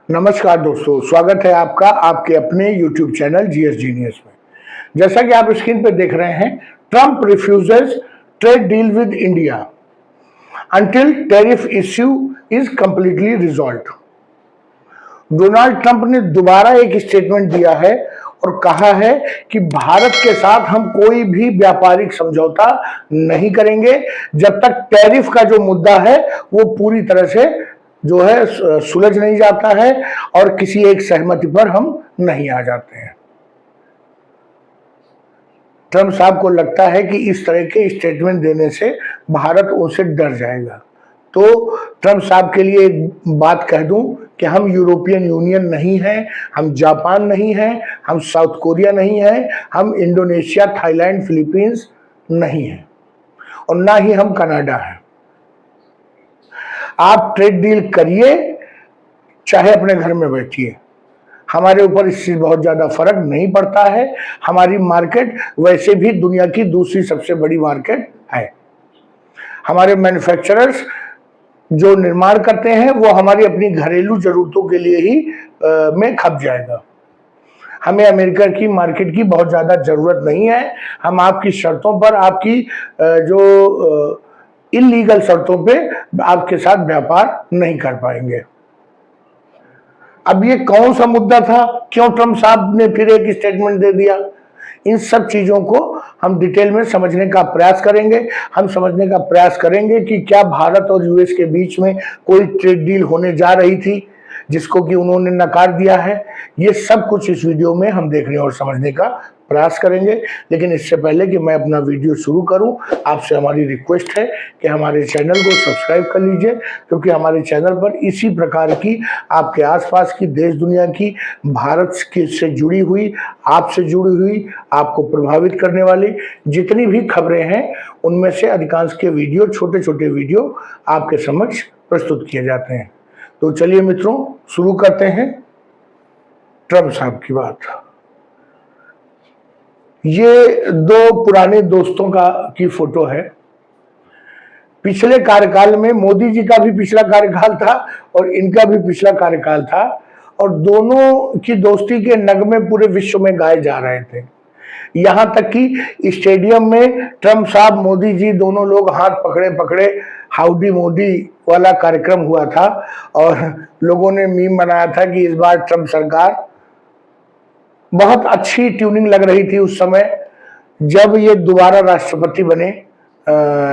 नमस्कार दोस्तों, स्वागत है आपका आपके अपने YouTube चैनल जीएस जीनियस में। जैसा कि आप स्क्रीन पे देख रहे हैं, Trump refuses trade deal with India until tariff issue is completely resolved. Donald Trump ने दोबारा एक स्टेटमेंट दिया है और कहा है कि भारत के साथ हम कोई भी व्यापारिक समझौता नहीं करेंगे जब तक टैरिफ का जो मुद्दा है वो पूरी तरह से जो है सुलझ नहीं जाता है और किसी एक सहमति पर हम नहीं आ जाते हैं। ट्रंप साहब को लगता है कि इस तरह के स्टेटमेंट देने से भारत उनसे डर जाएगा। तो ट्रंप साहब के लिए एक बात कह दूं कि हम यूरोपियन यूनियन नहीं हैं, हम जापान नहीं हैं, हम साउथ कोरिया नहीं हैं, हम इंडोनेशिया, थाईलैंड, फिलीपींस नहीं हैं और ना ही हम कनाडा हैं। आप ट्रेड डील करिए, चाहे अपने घर में बैठिए, हमारे ऊपर इससे बहुत ज्यादा फर्क नहीं पड़ता है। हमारी मार्केट वैसे भी दुनिया की दूसरी सबसे बड़ी मार्केट है। हमारे मैन्युफैक्चरर्स जो निर्माण करते हैं वो हमारी अपनी घरेलू जरूरतों के लिए ही में खप जाएगा। हमें अमेरिका की मार्केट की बहुत ज्यादा जरूरत नहीं है। हम आपकी शर्तों पर, आपकी जो इलीगल शर्तों पे आपके साथ व्यापार नहीं कर पाएंगे। अब ये कौन सा मुद्दा था, क्यों ट्रंप साहब ने फिर एक स्टेटमेंट दे दिया, इन सब चीजों को हम डिटेल में समझने का प्रयास करेंगे। हम समझने का प्रयास करेंगे कि क्या भारत और यूएस के बीच में कोई ट्रेड डील होने जा रही थी जिसको कि उन्होंने नकार दिया है। ये सब कुछ इस वीडियो में हम देखने और समझने का प्रयास करेंगे। लेकिन इससे पहले कि मैं अपना वीडियो शुरू करूं, आपसे हमारी रिक्वेस्ट है कि हमारे चैनल को सब्सक्राइब कर लीजिए, क्योंकि हमारे चैनल पर इसी प्रकार की आपके आसपास की, देश दुनिया की, भारत की से जुड़ी हुई, आपसे जुड़ी हुई, आपको प्रभावित करने वाली जितनी भी खबरें हैं उनमें से अधिकांश के वीडियो, छोटे छोटे वीडियो आपके समक्ष प्रस्तुत किए जाते हैं। तो चलिए मित्रों, शुरू करते हैं ट्रंप साहब की बात। ये दो पुराने दोस्तों की फोटो है। पिछले कार्यकाल में मोदी जी का भी पिछला कार्यकाल था और इनका भी पिछला कार्यकाल था और दोनों की दोस्ती के नगमे पूरे विश्व में गाए जा रहे थे। यहां तक कि स्टेडियम में ट्रंप साहब, मोदी जी दोनों लोग हाथ पकड़े पकड़े हाउडी मोदी वाला कार्यक्रम हुआ था और लोगों ने मीम बनाया था कि इस बार ट्रंप सरकार, बहुत अच्छी ट्यूनिंग लग रही थी उस समय जब ये दोबारा राष्ट्रपति बने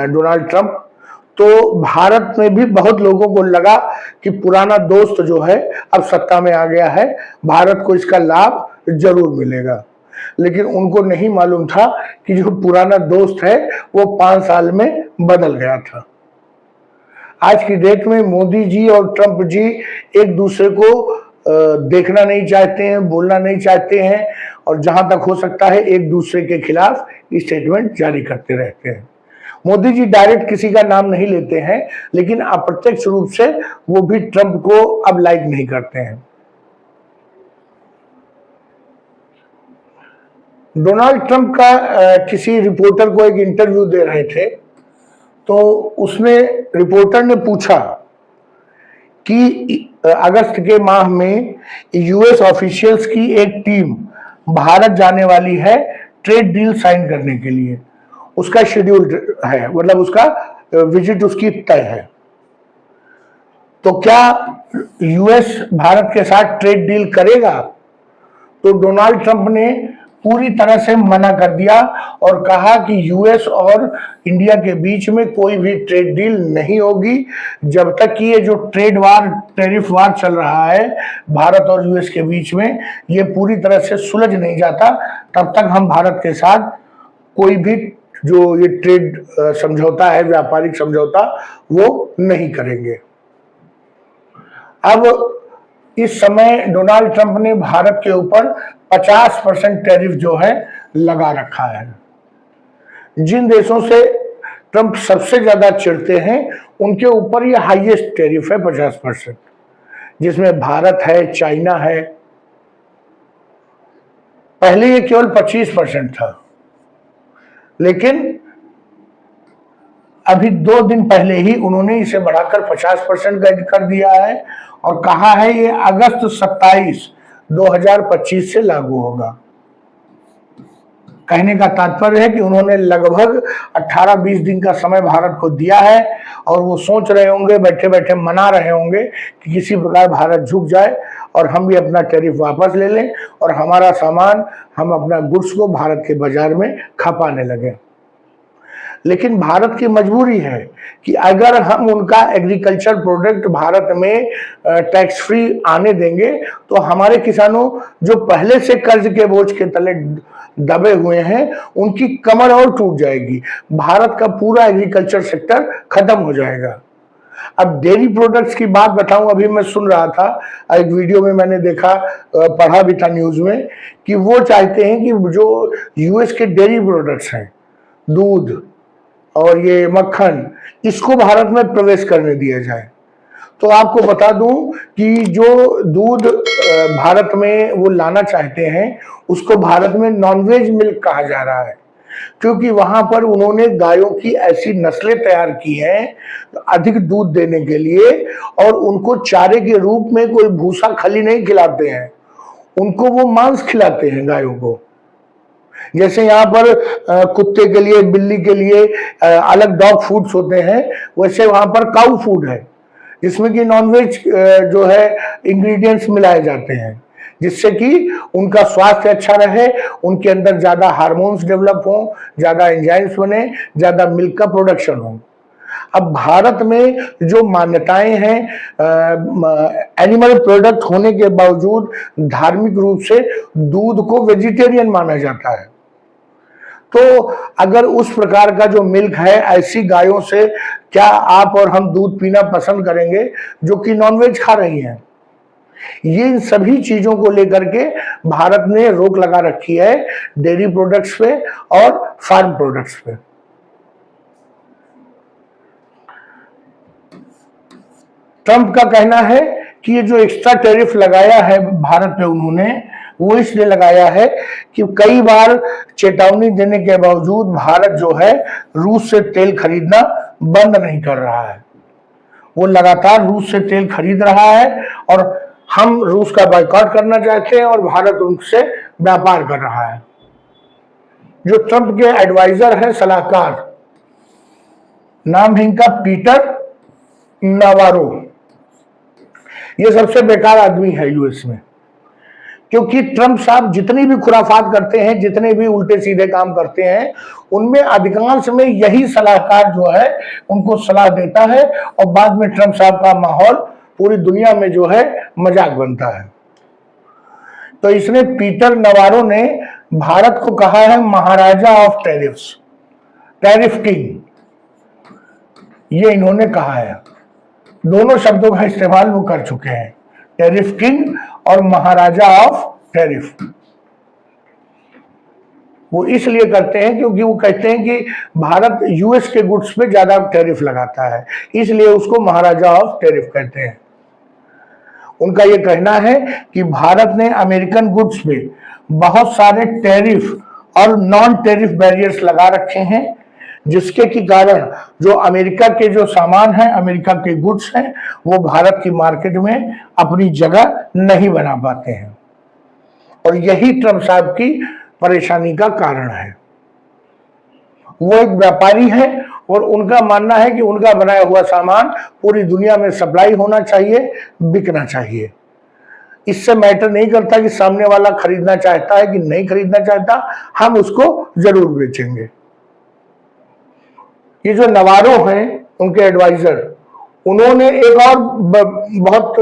डोनाल्ड ट्रंप। तो भारत में भी बहुत लोगों को लगा कि पुराना दोस्त जो है अब सत्ता में आ गया है, भारत को इसका लाभ जरूर मिलेगा। लेकिन उनको नहीं मालूम था कि जो पुराना दोस्त है वो 5 साल में बदल गया था। आज की डेट में मोदी जी और ट्रंप जी एक दूसरे को देखना नहीं चाहते हैं, बोलना नहीं चाहते हैं और जहां तक हो सकता है एक दूसरे के खिलाफ स्टेटमेंट जारी करते रहते हैं। मोदी जी डायरेक्ट किसी का नाम नहीं लेते हैं, लेकिन अप्रत्यक्ष रूप से वो भी ट्रंप को अब लाइक नहीं करते हैं। डोनाल्ड ट्रंप का किसी रिपोर्टर को एक इंटरव्यू दे रहे थे, तो उसमें रिपोर्टर ने पूछा कि अगस्त के माह में यूएस ऑफिशियल्स की एक टीम भारत जाने वाली है ट्रेड डील साइन करने के लिए। उसका शेड्यूल है, मतलब उसका विजिट उसकी तय है। तो क्या यूएस भारत के साथ ट्रेड डील करेगा? तो डोनाल्ड ट्रंप ने पूरी तरह से मना कर दिया और कहा कि यूएस और इंडिया के बीच में कोई भी ट्रेड डील नहीं होगी जब तक कि ये जो ट्रेड वार, टैरिफ वार चल रहा है भारत और यूएस के बीच में, ये पूरी तरह से सुलझ नहीं जाता, तब तक हम भारत के साथ कोई भी जो ये ट्रेड समझौता है, व्यापारिक समझौता, वो नहीं करेंगे। अब इस समय डोनाल्ड ट्रंप ने भारत के ऊपर 50% टैरिफ जो है लगा रखा है। जिन देशों से ट्रंप सबसे ज्यादा चिढ़ते हैं उनके ऊपर ये हाईएस्ट टैरिफ है 50%, जिसमें भारत है, चाइना है। पहले ये केवल 25% था, लेकिन अभी 2 दिन पहले ही उन्होंने इसे बढ़ाकर 50% कर दिया है और कहा है ये अगस्त 27, 2025 से लागू होगा। कहने का तात्पर्य है कि उन्होंने लगभग 18-20 दिन का समय भारत को दिया है और वो सोच रहे होंगे, बैठे बैठे मना रहे होंगे कि किसी प्रकार भारत झुक जाए और हम भी अपना टैरिफ वापस ले लें और हमारा सामान, हम अपना गुड्स को भारत के बाजार में खपाने लगे। लेकिन भारत की मजबूरी है कि अगर हम उनका एग्रीकल्चर प्रोडक्ट भारत में टैक्स फ्री आने देंगे तो हमारे किसानों जो पहले से कर्ज के बोझ के तले दबे हुए हैं उनकी कमर और टूट जाएगी, भारत का पूरा एग्रीकल्चर सेक्टर खत्म हो जाएगा। अब डेयरी प्रोडक्ट्स की बात बताऊं, अभी मैं सुन रहा था, एक वीडियो में मैंने देखा, पढ़ा भी था न्यूज में, कि वो चाहते हैं कि जो यूएस के डेयरी प्रोडक्ट्स हैं, दूध और ये मक्खन, इसको भारत में प्रवेश करने दिया जाए। तो आपको बता दूं कि जो दूध भारत में वो लाना चाहते हैं उसको भारत में नॉनवेज मिल्क कहा जा रहा है, क्योंकि वहां पर उन्होंने गायों की ऐसी नस्लें तैयार की हैं अधिक दूध देने के लिए, और उनको चारे के रूप में कोई भूसा खली नहीं खिलाते हैं, उनको वो मांस खिलाते हैं गायों को। जैसे यहाँ पर कुत्ते के लिए, बिल्ली के लिए अलग डॉग फूड्स होते हैं, वैसे वहां पर काऊ फूड है जिसमें कि नॉनवेज जो है इंग्रेडिएंट्स मिलाए जाते हैं, जिससे कि उनका स्वास्थ्य अच्छा रहे, उनके अंदर ज्यादा हार्मोन्स डेवलप हो, ज्यादा एंजाइम्स बने, ज्यादा मिल्क का प्रोडक्शन हो। अब भारत में जो मान्यताएं हैं एनिमल प्रोडक्ट होने के बावजूद धार्मिक रूप से दूध को वेजिटेरियन माना जाता है। तो अगर उस प्रकार का जो मिल्क है, ऐसी गायों से क्या आप और हम दूध पीना पसंद करेंगे जो कि नॉनवेज खा रही हैं? ये इन सभी चीजों को लेकर के भारत ने रोक लगा रखी है डेयरी प्रोडक्ट्स पे और फार्म प्रोडक्ट्स पे। ट्रंप का कहना है कि ये जो एक्स्ट्रा टैरिफ लगाया है भारत पे उन्होंने, वो इसलिए लगाया है कि कई बार चेतावनी देने के बावजूद भारत जो है रूस से तेल खरीदना बंद नहीं कर रहा है। वो लगातार रूस से तेल खरीद रहा है और हम रूस का बायकॉट करना चाहते हैं और भारत उनसे व्यापार कर रहा है। जो ट्रंप के एडवाइजर हैं, सलाहकार, नाम है इनका पीटर नावारो, ये सबसे बेकार आदमी है यूएस में, क्योंकि ट्रंप साहब जितनी भी खुराफात करते हैं, जितने भी उल्टे सीधे काम करते हैं, उनमें अधिकांश में यही सलाहकार जो है उनको सलाह देता है और बाद में ट्रंप साहब का माहौल पूरी दुनिया में जो है मजाक बनता है। तो इसने, पीटर नवारो ने भारत को कहा है महाराजा ऑफ टैरिफ्स, टैरिफ किंग, ये इन्होंने कहा है। दोनों शब्दों का इस्तेमाल वो कर चुके हैं, टैरिफ किंग और महाराजा ऑफ टैरिफ। वो इसलिए करते हैं क्योंकि वो कहते हैं कि भारत यूएस के गुड्स पे ज्यादा टैरिफ लगाता है, इसलिए उसको महाराजा ऑफ टैरिफ कहते हैं। उनका ये कहना है कि भारत ने अमेरिकन गुड्स पे बहुत सारे टैरिफ और नॉन टैरिफ बैरियर्स लगा रखे हैं, जिसके की कारण जो अमेरिका के जो सामान हैं, अमेरिका के गुड्स हैं, वो भारत की मार्केट में अपनी जगह नहीं बना पाते हैं, और यही ट्रंप साहब की परेशानी का कारण है। वो एक व्यापारी है और उनका मानना है कि उनका बनाया हुआ सामान पूरी दुनिया में सप्लाई होना चाहिए, बिकना चाहिए। इससे मैटर नहीं करता कि सामने वाला खरीदना चाहता है कि नहीं खरीदना चाहता, हम उसको जरूर बेचेंगे। ये जो नवारो हैं, उनके एडवाइजर, उन्होंने एक और बहुत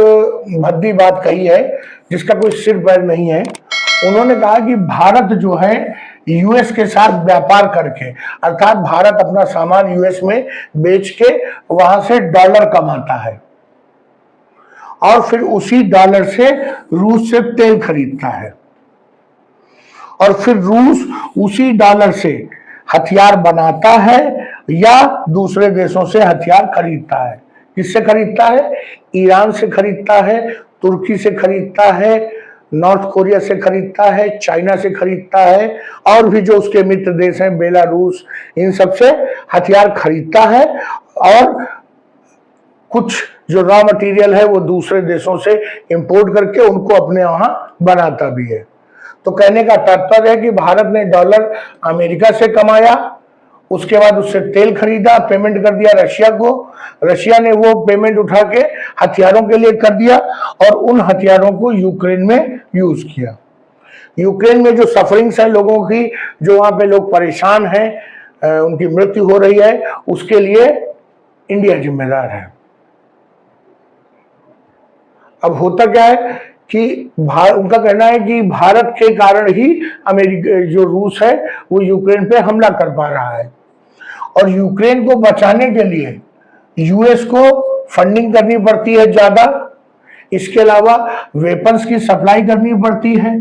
भद्दी बात कही है जिसका कोई सिर पैर नहीं है। उन्होंने कहा कि भारत जो है यूएस के साथ व्यापार करके, अर्थात भारत अपना सामान यूएस में बेच के वहां से डॉलर कमाता है और फिर उसी डॉलर से रूस से तेल खरीदता है, और फिर रूस उसी डॉलर से हथियार बनाता है या दूसरे देशों से हथियार खरीदता है। किससे खरीदता है? ईरान से खरीदता है, तुर्की से खरीदता है, नॉर्थ कोरिया से खरीदता है, चाइना से खरीदता है, और भी जो उसके मित्र देश हैं बेलारूस, इन सब से हथियार खरीदता है, और कुछ जो रॉ मटेरियल है वो दूसरे देशों से इंपोर्ट करके उनको अपने वहां बनाता भी है। तो कहने का तात्पर्य है कि भारत ने डॉलर अमेरिका से कमाया, उसके बाद उससे तेल खरीदा, पेमेंट कर दिया रशिया को, रशिया ने वो पेमेंट उठा के हथियारों के लिए कर दिया और उन हथियारों को यूक्रेन में यूज किया। यूक्रेन में जो सफरिंग्स है लोगों की, जो वहां पे लोग परेशान हैं, उनकी मृत्यु हो रही है, उसके लिए इंडिया जिम्मेदार है। अब होता क्या है कि उनका कहना है कि भारत के कारण ही अमेरिका जो रूस है वो यूक्रेन पे हमला कर पा रहा है, और यूक्रेन को बचाने के लिए यूएस को फंडिंग करनी पड़ती है ज्यादा, इसके अलावा वेपन्स की सप्लाई करनी पड़ती है।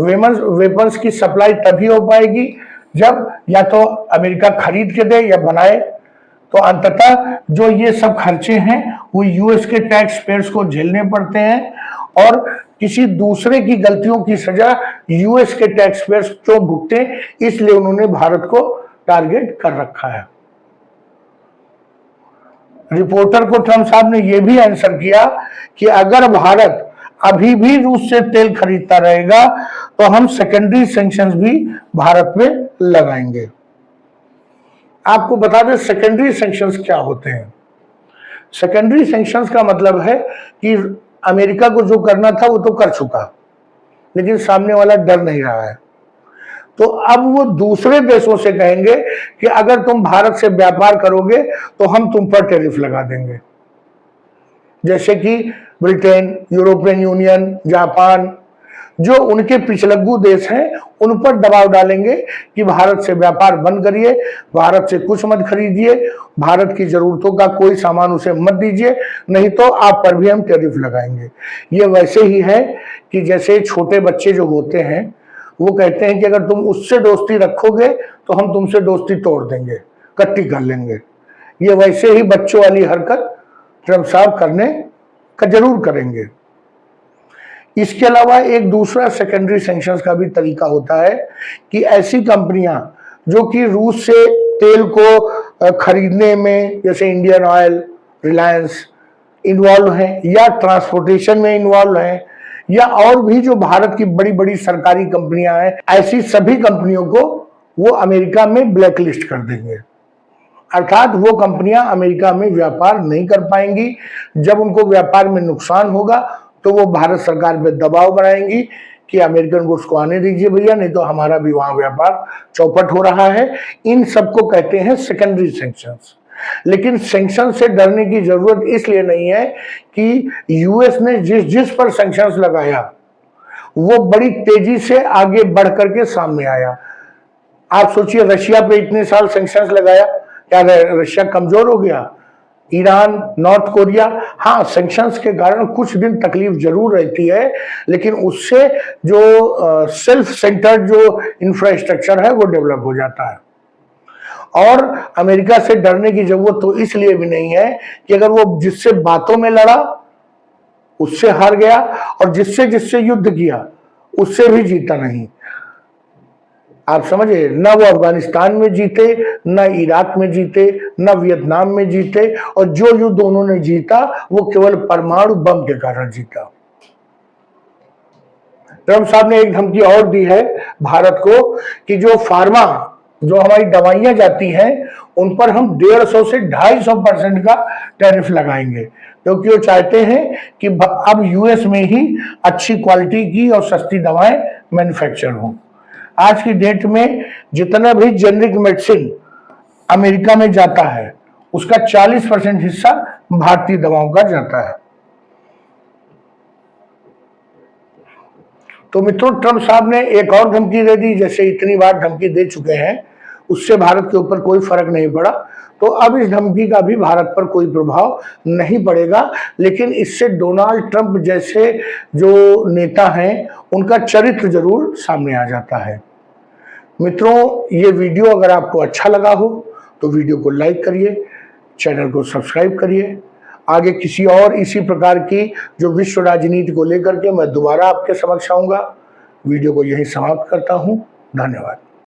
वेपन्स की सप्लाई तभी हो पाएगी जब या तो अमेरिका खरीद के दे या बनाए। तो अंततः जो ये सब खर्चे हैं वो यूएस के टैक्स पेयर्स को झेलने पड़ते हैं, और किसी दूसरे की गलतियों की सजा यूएस के टैक्स पेयर्स क्यों भुगते, इसलिए उन्होंने भारत को टारगेट कर रखा है। रिपोर्टर को ट्रंप साहब ने यह भी आंसर किया कि अगर भारत अभी भी रूस से तेल खरीदता रहेगा तो हम सेकेंडरी सैंक्शंस भी भारत में लगाएंगे। आपको बता दें सेकेंडरी सैंक्शंस क्या होते हैं। सेकेंडरी सैंक्शंस का मतलब है कि अमेरिका को जो करना था वो तो कर चुका, लेकिन सामने वाला डर नहीं रहा है, तो अब वो दूसरे देशों से कहेंगे कि अगर तुम भारत से व्यापार करोगे तो हम तुम पर टैरिफ लगा देंगे। जैसे कि ब्रिटेन, यूरोपियन यूनियन, जापान, जो उनके पिछलग्गू देश हैं उन पर दबाव डालेंगे कि भारत से व्यापार बंद करिए, भारत से कुछ मत खरीदिए, भारत की जरूरतों का कोई सामान उसे मत दीजिए, नहीं तो आप पर भी हम टैरिफ लगाएंगे। ये वैसे ही है कि जैसे छोटे बच्चे जो होते हैं वो कहते हैं कि अगर तुम उससे दोस्ती रखोगे तो हम तुमसे दोस्ती तोड़ देंगे, कट्टी कर लेंगे। ये वैसे ही बच्चों वाली हरकत ट्रंप साहब करने का जरूर करेंगे। इसके अलावा एक दूसरा सेकेंडरी सैंक्शंस का भी तरीका होता है कि ऐसी कंपनियां जो कि रूस से तेल को खरीदने में, जैसे इंडियन ऑयल, रिलायंस इन्वॉल्व हैं, या ट्रांसपोर्टेशन में इन्वॉल्व हैं, या और भी जो भारत की बड़ी बड़ी सरकारी कंपनियां हैं, ऐसी सभी कंपनियों को वो अमेरिका में ब्लैकलिस्ट कर देंगे। अर्थात वो कंपनियां अमेरिका में व्यापार नहीं कर पाएंगी। जब उनको व्यापार में नुकसान होगा तो वो भारत सरकार पे दबाव बनाएंगी कि अमेरिकन गुड्स को आने दीजिए भैया, नहीं तो हमारा भी वहां व्यापार चौपट हो रहा है। इन सबको कहते हैं सेकेंडरी सैंक्शंस। लेकिन सैंक्शन से डरने की जरूरत इसलिए नहीं है कि यूएस ने जिस पर सैंक्शंस लगाया वो बड़ी तेजी से आगे बढ़ करके सामने आया। आप सोचिए रशिया पे इतने साल सैंक्शंस लगाया, क्या रशिया कमजोर हो गया? ईरान, नॉर्थ कोरिया, हाँ सैंक्शंस के कारण कुछ दिन तकलीफ जरूर रहती है, लेकिन उससे जो सेल्फ सेंटर्ड जो इंफ्रास्ट्रक्चर है वो डेवलप हो जाता है। और अमेरिका से डरने की जरूरत तो इसलिए भी नहीं है कि अगर वो जिससे बातों में लड़ा उससे हार गया, और जिससे जिससे युद्ध किया उससे भी जीता नहीं। आप समझे, न वो अफगानिस्तान में जीते, न इराक में जीते, न वियतनाम में जीते, और जो युद्ध उन्होंने जीता वो केवल परमाणु बम के कारण जीता। ट्रंप साहब ने एक धमकी और दी है भारत को कि जो फार्मा, जो हमारी दवाइयां जाती हैं उन पर हम 150 से 250% का टैरिफ लगाएंगे, क्योंकि वो चाहते हैं कि अब यूएस में ही अच्छी क्वालिटी की और सस्ती दवाएं मैन्युफैक्चर हों। आज की डेट में जितना भी जेनरिक मेडिसिन अमेरिका में जाता है उसका 40% हिस्सा भारतीय दवाओं का जाता है। तो मित्रों, ट्रंप साहब ने एक और धमकी दे दी। जैसे इतनी बार धमकी दे चुके हैं उससे भारत के ऊपर कोई फर्क नहीं पड़ा, तो अब इस धमकी का भी भारत पर कोई प्रभाव नहीं पड़ेगा। लेकिन इससे डोनाल्ड ट्रंप जैसे जो नेता हैं उनका चरित्र जरूर सामने आ जाता है। मित्रों, ये वीडियो अगर आपको अच्छा लगा हो तो वीडियो को लाइक करिए, चैनल को सब्सक्राइब करिए, आगे किसी और इसी प्रकार की जो विश्व राजनीति को लेकर के मैं दोबारा आपके समक्ष आऊंगा। वीडियो को यहीं समाप्त करता हूं। धन्यवाद।